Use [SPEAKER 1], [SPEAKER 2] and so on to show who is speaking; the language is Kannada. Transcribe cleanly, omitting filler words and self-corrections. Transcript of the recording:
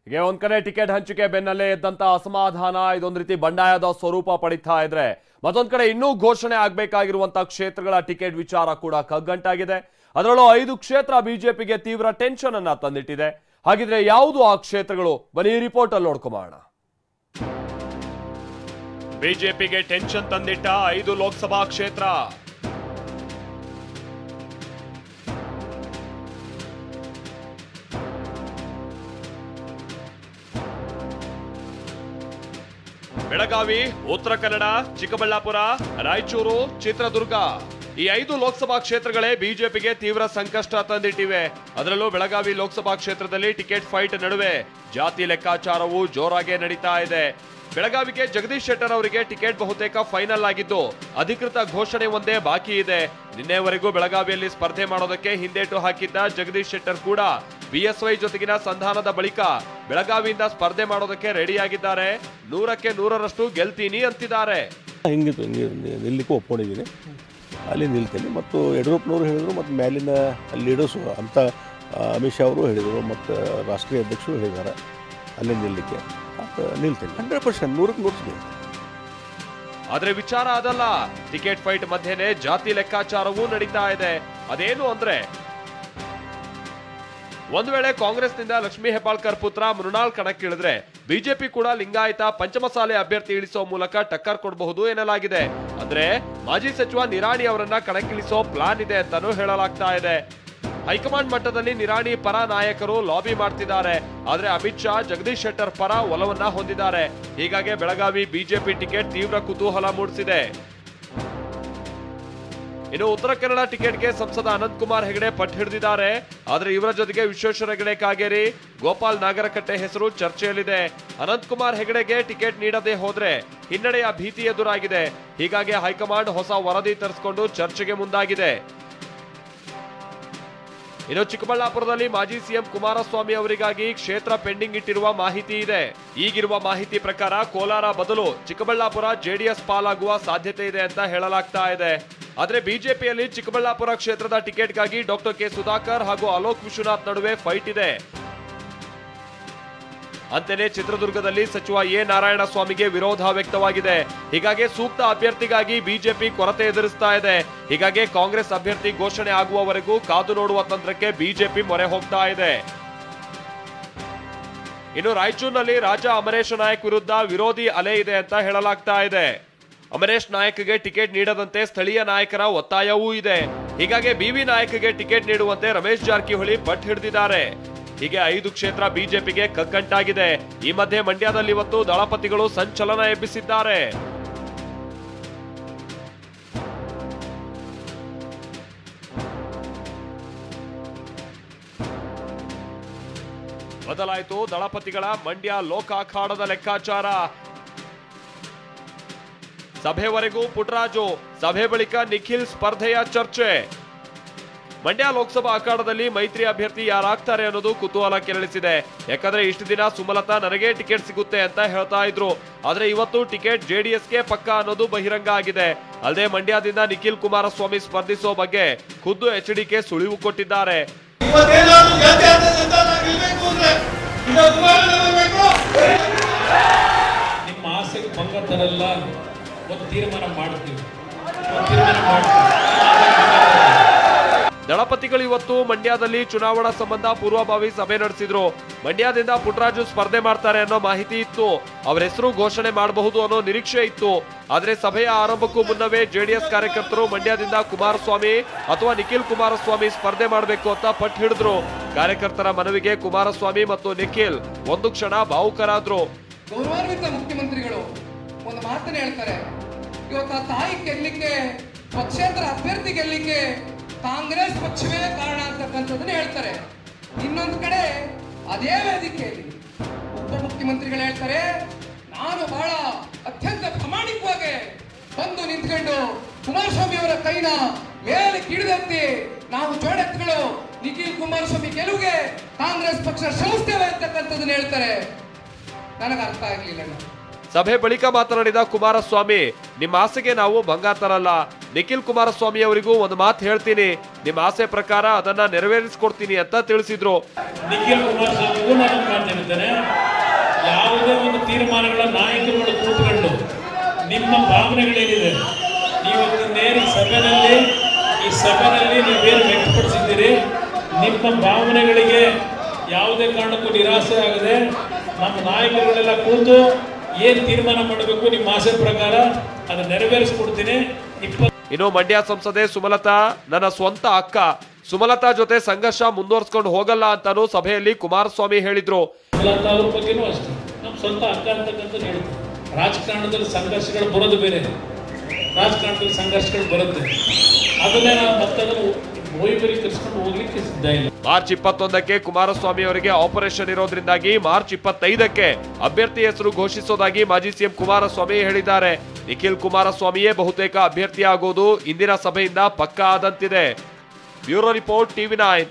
[SPEAKER 1] ಹೀಗೆ ಒಂದ್ ಕಡೆ ಟಿಕೆಟ್ ಹಂಚಿಕೆ ಬೆನ್ನಲ್ಲೇ ಎದ್ದಂತ ಅಸಮಾಧಾನ ಇದೊಂದು ರೀತಿ ಬಂಡಾಯದ ಸ್ವರೂಪ ಪಡಿತಾ ಇದ್ರೆ ಮತ್ತೊಂದ್ ಕಡೆ ಇನ್ನೂ ಘೋಷಣೆ ಆಗ್ಬೇಕಾಗಿರುವಂತ ಕ್ಷೇತ್ರಗಳ ಟಿಕೆಟ್ ವಿಚಾರ ಕೂಡ ಕಗ್ಗಂಟಾಗಿದೆ. ಅದರಲ್ಲೂ 5 ಕ್ಷೇತ್ರ ಬಿಜೆಪಿಗೆ ತೀವ್ರ ಟೆನ್ಷನ್ ಅನ್ನ ತಂದಿಟ್ಟಿದೆ. ಹಾಗಿದ್ರೆ ಯಾವುದು ಆ ಕ್ಷೇತ್ರಗಳು? ಬನ್ನಿ ಈ ರಿಪೋರ್ಟ್ ಅಲ್ಲಿ ನೋಡ್ಕೊಂಬೋಣ. ಬಿಜೆಪಿಗೆ ಟೆನ್ಷನ್ ತಂದಿಟ್ಟ 5 ಲೋಕಸಭಾ ಕ್ಷೇತ್ರ. ಬೆಳಗಾವಿ, ಉತ್ತರ ಕನ್ನಡ, ಚಿಕ್ಕಬಳ್ಳಾಪುರ, ರಾಯಚೂರು, ಚಿತ್ರದುರ್ಗ ಈ 5 ಲೋಕಸಭಾ ಕ್ಷೇತ್ರಗಳೇ ಬಿಜೆಪಿಗೆ ತೀವ್ರ ಸಂಕಷ್ಟ ತಂದಿಟ್ಟಿವೆ. ಅದರಲ್ಲೂ ಬೆಳಗಾವಿ ಲೋಕಸಭಾ ಕ್ಷೇತ್ರದಲ್ಲಿ ಟಿಕೆಟ್ ಫೈಟ್ ನಡುವೆ ಜಾತಿ ಲೆಕ್ಕಾಚಾರವು ಜೋರಾಗಿ ನಡೀತಾ ಇದೆ. ಬೆಳಗಾವಿಗೆ ಜಗದೀಶ್ ಶೆಟ್ಟರ್ ಅವರಿಗೆ ಟಿಕೆಟ್ ಬಹುತೇಕ ಫೈನಲ್ ಆಗಿದ್ದು ಅಧಿಕೃತ ಘೋಷಣೆ ಒಂದೇ ಬಾಕಿ ಇದೆ. ನಿನ್ನೆವರೆಗೂ ಬೆಳಗಾವಿಯಲ್ಲಿ ಸ್ಪರ್ಧೆ ಮಾಡೋದಕ್ಕೆ ಹಿಂದೇಟು ಹಾಕಿದ್ದ ಜಗದೀಶ್ ಶೆಟ್ಟರ್ ಕೂಡ ಬಿಎಸ್ವೈ ಜೊತೆಗಿನ ಸಂಧಾನದ ಬಳಿಕ ಬೆಳಗಾವಿಯಿಂದ ಸ್ಪರ್ಧೆ ಮಾಡೋದಕ್ಕೆ ರೆಡಿಯಾಗಿದ್ದಾರೆ. 100ಕ್ಕೆ 100ರಷ್ಟು ಗೆಲ್ತೀನಿ ಅಂತಿದ್ದಾರೆ.
[SPEAKER 2] ನಿಲ್ಲಿಕ್ಕೂ ಒಪ್ಕೊಂಡಿದ್ದೀನಿ, ಅಲ್ಲಿ ನಿಲ್ತೀನಿ. ಮತ್ತು ಯಡಿಯೂರಪ್ಪನವರು ಹೇಳಿದರು, ಮತ್ತು ಮೇಲಿನ ಲೀಡರ್ಸು ಅಂತ ಅಮಿತ್ ಶಾ ಅವರು ಹೇಳಿದರು, ಮತ್ತು ರಾಷ್ಟ್ರೀಯ ಅಧ್ಯಕ್ಷರು ಹೇಳಿದ್ದಾರೆ ಅಲ್ಲಿ ನಿಲ್ಲಕ್ಕೆ. ನಿಲ್ತೀನಿ 100%, 100ಕ್ಕೆ 100.
[SPEAKER 1] ಆದ್ರೆ ವಿಚಾರ ಅದಲ್ಲ. ಟಿಕೆಟ್ ಫೈಟ್ ಮಧ್ಯೆನೆ ಜಾತಿ ಲೆಕ್ಕಾಚಾರವೂ ನಡೀತಾ ಇದೆ. ಅದೇನು ಅಂದ್ರೆ, ಒಂದು ವೇಳೆ ಕಾಂಗ್ರೆಸ್ನಿಂದ ಲಕ್ಷ್ಮೀ ಹೆಬ್ಬಾಳ್ಕರ್ ಪುತ್ರ ಮೃಣಾಲ್ ಕಣಕ್ಕಿಳಿದ್ರೆ ಬಿಜೆಪಿ ಕೂಡ ಲಿಂಗಾಯತ ಪಂಚಮಸಾಲೆ ಅಭ್ಯರ್ಥಿ ಇಳಿಸೋ ಮೂಲಕ ಟಕ್ಕರ್ ಕೊಡಬಹುದು ಎನ್ನಲಾಗಿದೆ. ಅಂದ್ರೆ ಮಾಜಿ ಸಚಿವ ನಿರಾಣಿ ಅವರನ್ನ ಕಣಕ್ಕಿಳಿಸೋ ಪ್ಲಾನ್ ಇದೆ ಅಂತಾನೂ ಹೇಳಲಾಗ್ತಾ ಇದೆ. ಹೈಕಮಾಂಡ್ ಮಟ್ಟದಲ್ಲಿ ನಿರಾಣಿ ಪರ ನಾಯಕರು ಲಾಬಿ ಮಾಡ್ತಿದ್ದಾರೆ. ಆದ್ರೆ ಅಮಿತ್ ಶಾ ಜಗದೀಶ್ ಶೆಟ್ಟರ್ ಪರ ಒಲವನ್ನ ಹೊಂದಿದ್ದಾರೆ. ಹೀಗಾಗಿ ಬೆಳಗಾವಿ ಬಿಜೆಪಿ ಟಿಕೆಟ್ ತೀವ್ರ ಕುತೂಹಲ ಮೂಡಿಸಿದೆ. ಇನ್ನು ಉತ್ತರ ಕನ್ನಡ ಟಿಕೆಟ್ಗೆ ಸಂಸದ ಅನಂತಕುಮಾರ್ ಹೆಗಡೆ ಪಟ್ಟು ಹಿಡಿದಿದ್ದಾರೆ. ಆದ್ರೆ ಇವರ ಜೊತೆಗೆ ವಿಶ್ವೇಶ್ವರ ಹೆಗಡೆ ಕಾಗೇರಿ, ಗೋಪಾಲ್ ನಾಗರಕಟ್ಟೆ ಹೆಸರು ಚರ್ಚೆಯಲ್ಲಿದೆ. ಅನಂತಕುಮಾರ್ ಹೆಗಡೆಗೆ ಟಿಕೆಟ್ ನೀಡದೆ ಹೋದ್ರೆ ಹಿನ್ನಡೆಯ ಭೀತಿ ಎದುರಾಗಿದೆ. ಹೀಗಾಗಿ ಹೈಕಮಾಂಡ್ ಹೊಸ ವರದಿ ತರಿಸಿಕೊಂಡು ಚರ್ಚೆಗೆ ಮುಂದಾಗಿದೆ. ಇನ್ನು ಚಿಕ್ಕಬಳ್ಳಾಪುರದಲ್ಲಿ ಮಾಜಿ ಸಿಎಂ ಕುಮಾರಸ್ವಾಮಿ ಅವರಿಗಾಗಿ ಕ್ಷೇತ್ರ ಪೆಂಡಿಂಗ್ ಇಟ್ಟಿರುವ ಮಾಹಿತಿ ಇದೆ. ಈಗಿರುವ ಮಾಹಿತಿ ಪ್ರಕಾರ ಕೋಲಾರ ಬದಲು ಚಿಕ್ಕಬಳ್ಳಾಪುರ ಜೆಡಿಎಸ್ ಪಾಲಾಗುವ ಸಾಧ್ಯತೆ ಇದೆ ಅಂತ ಹೇಳಲಾಗ್ತಾ ಇದೆ. ಆದ್ರೆ ಬಿಜೆಪಿಯಲ್ಲಿ ಚಿಕ್ಕಬಳ್ಳಾಪುರ ಕ್ಷೇತ್ರದ ಟಿಕೆಟ್ಗಾಗಿ ಡಾಕ್ಟರ್ ಕೆ ಸುಧಾಕರ್ ಹಾಗೂ ಅಲೋಕ್ ವಿಶ್ವನಾಥ್ ನಡುವೆ ಫೈಟ್ ಇದೆ. ಅಂತೆಯೇ ಚಿತ್ರದುರ್ಗದಲ್ಲಿ ಸಚಿವ ಎ ನಾರಾಯಣಸ್ವಾಮಿಗೆ ವಿರೋಧ ವ್ಯಕ್ತವಾಗಿದೆ. ಹೀಗಾಗಿ ಸೂಕ್ತ ಅಭ್ಯರ್ಥಿಗಾಗಿ ಬಿಜೆಪಿ ಕೊರತೆ ಎದುರಿಸ್ತಾ ಇದೆ. ಹೀಗಾಗಿ ಕಾಂಗ್ರೆಸ್ ಅಭ್ಯರ್ಥಿ ಘೋಷಣೆ ಆಗುವವರೆಗೂ ಕಾದು ನೋಡುವ ತಂತ್ರಕ್ಕೆ ಬಿಜೆಪಿ ಮೊರೆ ಹೋಗ್ತಾ ಇದೆ. ಇನ್ನು ರಾಯಚೂರಿನಲ್ಲಿ ರಾಜ ಅಮರೇಶ್ ನಾಯಕ್ ವಿರುದ್ಧ ವಿರೋಧಿ ಅಲೆ ಇದೆ ಅಂತ ಹೇಳಲಾಗ್ತಾ ಇದೆ. ಅಮರೇಶ್ ನಾಯಕ್ಗೆ ಟಿಕೆಟ್ ನೀಡದಂತೆ ಸ್ಥಳೀಯ ನಾಯಕರ ಒತ್ತಾಯವೂ ಇದೆ. ಹೀಗಾಗಿ ಬಿವಿ ನಾಯಕ್ಗೆ ಟಿಕೆಟ್ ನೀಡುವಂತೆ ರಮೇಶ್ ಜಾರಕಿಹೊಳಿ ಪಟ್ಟು ಹಿಡಿದಿದ್ದಾರೆ. ಹೀಗೆ 5 ಕ್ಷೇತ್ರ ಬಿಜೆಪಿಗೆ ಕಗ್ಗಂಟಾಗಿದೆ. ಈ ಮಧ್ಯೆ ಮಂಡ್ಯದಲ್ಲಿ ಇವತ್ತು ದಳಪತಿಗಳು ಸಂಚಲನ ಎಬ್ಬಿಸಿದ್ದಾರೆ. ಬದಲಾಯಿತು ದಳಪತಿಗಳ ಮಂಡ್ಯ ಲೋಕ ಅಖಾಡದ ಲೆಕ್ಕಾಚಾರ. ಸಭೆವರೆಗೂ ಪುಟ್ಟರಾಜು, ಸಭೆ ಬಳಿಕ ನಿಖಿಲ್ ಸ್ಪರ್ಧೆಯ ಚರ್ಚೆ. ಮಂಡ್ಯ ಲೋಕಸಭಾ ಅಖಾಡದಲ್ಲಿ ಮೈತ್ರಿ ಅಭ್ಯರ್ಥಿ ಯಾರಾಗ್ತಾರೆ ಅನ್ನೋದು ಕುತೂಹಲ ಕೆರಳಿಸಿದೆ. ಯಾಕಂದ್ರೆ ಇಷ್ಟು ದಿನ ಸುಮಲತಾ ನನಗೆ ಟಿಕೆಟ್ ಸಿಗುತ್ತೆ ಅಂತ ಹೇಳ್ತಾ ಇದ್ರು. ಆದ್ರೆ ಇವತ್ತು ಟಿಕೆಟ್ ಜೆಡಿಎಸ್ಗೆ ಪಕ್ಕ ಅನ್ನೋದು ಬಹಿರಂಗ ಆಗಿದೆ. ಅಲ್ಲದೆ ಮಂಡ್ಯದಿಂದ ನಿಖಿಲ್ ಕುಮಾರಸ್ವಾಮಿ ಸ್ಪರ್ಧಿಸೋ ಬಗ್ಗೆ ಖುದ್ದು ಎಚ್ಡಿಕೆ ಸುಳಿವು ಕೊಟ್ಟಿದ್ದಾರೆ.
[SPEAKER 3] ನಿಮ್ಮ ಆಸೆಗೆ ಭಂಗ ತರಲ್ಲ, ಒಂದು ತೀರ್ಮಾನ ಮಾಡ್ತೀವಿ.
[SPEAKER 1] ದಳಪತಿಗಳು ಇವತ್ತು ಮಂಡ್ಯದಲ್ಲಿ ಚುನಾವಣಾ ಸಂಬಂಧ ಪೂರ್ವಭಾವಿ ಸಭೆ ನಡೆಸಿದ್ರು. ಮಂಡ್ಯದಿಂದ ಪುಟ್ಟರಾಜು ಸ್ಪರ್ಧೆ ಮಾಡ್ತಾರೆ ಅನ್ನೋ ಮಾಹಿತಿ ಇತ್ತು. ಅವರ ಹೆಸರು ಘೋಷಣೆ ಮಾಡಬಹುದು ಅನ್ನೋ ನಿರೀಕ್ಷೆ ಇತ್ತು. ಆದ್ರೆ ಸಭೆಯ ಆರಂಭಕ್ಕೂ ಮುನ್ನವೇ ಜೆಡಿಎಸ್ ಕಾರ್ಯಕರ್ತರು ಮಂಡ್ಯದಿಂದ ಕುಮಾರಸ್ವಾಮಿ ಅಥವಾ ನಿಖಿಲ್ ಕುಮಾರಸ್ವಾಮಿ ಸ್ಪರ್ಧೆ ಮಾಡಬೇಕು ಅಂತ ಪಟ್ಟು ಹಿಡಿದ್ರು. ಕಾರ್ಯಕರ್ತರ ಮನವಿಗೆ ಕುಮಾರಸ್ವಾಮಿ ಮತ್ತು ನಿಖಿಲ್ ಒಂದು ಕ್ಷಣ ಭಾವುಕರಾದ್ರು.
[SPEAKER 4] ಗೌರವಾನ್ವಿತ ಮುಖ್ಯಮಂತ್ರಿಗಳು ಒಂದು ಮಾತನ್ನ ಹೇಳ್ತಾರೆ, ಇವತ್ತು ತಾಯಿ ಗೆಲ್ಲಿಕ್ಕೆ, ಪಕ್ಷೇತರ ಅಭ್ಯರ್ಥಿ ಗೆಲ್ಲಿಕ್ಕೆ ಕಾಂಗ್ರೆಸ್ ಪಕ್ಷವೇ ಕಾರಣ ಅಂತಕ್ಕಂಥದ್ದನ್ನ ಹೇಳ್ತಾರೆ. ಇನ್ನೊಂದು ಕಡೆ ಅದೇ ವೇದಿಕೆಯಲ್ಲಿ ಉಪಮುಖ್ಯಮಂತ್ರಿಗಳು ಹೇಳ್ತಾರೆ, ನಾನು ಬಹಳ ಅತ್ಯಂತ ಪ್ರಾಮಾಣಿಕವಾಗಿ ಬಂದು ನಿಂತ್ಕೊಂಡು ಕುಮಾರಸ್ವಾಮಿ ಅವರ ಕೈನ ಮೇಲೆ ಕಿಡಿದಂತೆ ನಾವು ಜೋಡೆತ್ತುಗಳು ನಿಖಿಲ್ ಕುಮಾರಸ್ವಾಮಿ ಗೆಲುವಿಗೆ ಕಾಂಗ್ರೆಸ್ ಪಕ್ಷ ಶ್ರಮಿಸ್ತೇವೆ ಅಂತಕ್ಕಂಥದ್ದನ್ನ ಹೇಳ್ತಾರೆ. ನನಗೆ ಅರ್ಥ ಆಗ್ಲಿಲ್ಲ.
[SPEAKER 1] ಸಭೆ ಬಳಿಕ ಮಾತನಾಡಿದ ಕುಮಾರಸ್ವಾಮಿ, ನಿಮ್ಮ ಆಸೆಗೆ ನಾವು ಭಂಗ ತರಲ್ಲ. ನಿಖಿಲ್ ಕುಮಾರಸ್ವಾಮಿ ಅವರಿಗೂ ಒಂದು ಮಾತು ಹೇಳ್ತೀನಿ, ನಿಮ್ಮ ಆಸೆ ಪ್ರಕಾರ ಅದನ್ನ ನೆರವೇರಿಸಿಕೊಡ್ತೀನಿ ಅಂತ ತಿಳಿಸಿದ್ರು.
[SPEAKER 3] ನಿಖಿಲ್ ಕುಮಾರಸ್ವಾಮಿಗೂ ನಾನು ಮಾತು ಹೇಳ್ತೇನೆ, ತೀರ್ಮಾನಗಳ ನಾಯಕರುಗಳು ಕೂತ್ಕೊಂಡು ನಿಮ್ಮ ಭಾವನೆಗಳೇನಿದೆ ನೀವು ಇನ್ನೇನು ಈ ಸಭೆಯಲ್ಲಿ ನೀವೇನು ವ್ಯಕ್ತಪಡಿಸಿದ್ದೀರಿ ನಿಮ್ಮ ಭಾವನೆಗಳಿಗೆ ಯಾವುದೇ ಕಾರಣಕ್ಕೂ ನಿರಾಸೆ ಆಗದೆ ನಮ್ಮ ನಾಯಕರುಗಳೆಲ್ಲ ಕೂತು ಏನು ತೀರ್ಮಾನ ಮಾಡಬೇಕು ನಿಮ್ಮ ಆಸೆ ಪ್ರಕಾರ ಅದನ್ನು ನೆರವೇರಿಸ್ಕೊಡ್ತೀನಿ.
[SPEAKER 1] ಇನ್ನು ಮಂಡ್ಯ ಸಂಸದೆ ಸುಮಲತಾ ನನ್ನ ಸ್ವಂತ ಅಕ್ಕ, ಸುಮಲತಾ ಜೊತೆ ಸಂಘರ್ಷ ಮುಂದುವರ್ಸ್ಕೊಂಡು ಹೋಗಲ್ಲ ಅಂತಾನು ಸಭೆಯಲ್ಲಿ ಕುಮಾರಸ್ವಾಮಿ ಹೇಳಿದ್ರು.
[SPEAKER 3] ಸುಮಲತಾ ಅವ್ರ ಬಗ್ಗೆನೂ ಅಷ್ಟೇ ನಮ್ಮ ಸ್ವಂತ ಅಕ್ಕ ಅಂತಕ್ಕಂಥ ಹೇಳ್ತಾರೆ. ರಾಜಕಾರಣದಲ್ಲಿ ಸಂಘರ್ಷಗಳು ಬರೋದು ಬೇರೆ, ರಾಜಕಾರಣದಲ್ಲಿ ಸಂಘರ್ಷಗಳು ಬರುತ್ತೆ, ಅದನ್ನೇ ನಾವು ಮತ್ತದನ್ನು ವೈಭವೀಕರಿಸಿಕೊಂಡು ಹೋಗ್ಲಿಕ್ಕೆ ಸಿದ್ಧ ಇಲ್ಲ.
[SPEAKER 1] ಮಾರ್ಚ್ 21ಕ್ಕೆ ಕುಮಾರಸ್ವಾಮಿ ಅವರಿಗೆ ಆಪರೇಷನ್ ಇರೋದ್ರಿಂದಾಗಿ ಮಾರ್ಚ್ 25ಕ್ಕೆ ಅಭ್ಯರ್ಥಿ ಹೆಸರು ಘೋಷಿಸೋದಾಗಿ ಮಾಜಿ ಸಿಎಂ ಕುಮಾರಸ್ವಾಮಿ ಹೇಳಿದ್ದಾರೆ. ನಿಖಿಲ್ ಕುಮಾರಸ್ವಾಮಿಯೇ ಬಹುತೇಕ ಅಭ್ಯರ್ಥಿ ಆಗೋದು ಇಂದಿನ ಸಭೆಯಿಂದ ಪಕ್ಕಾ ಆದಂತಿದೆ. Bureau report, TV9.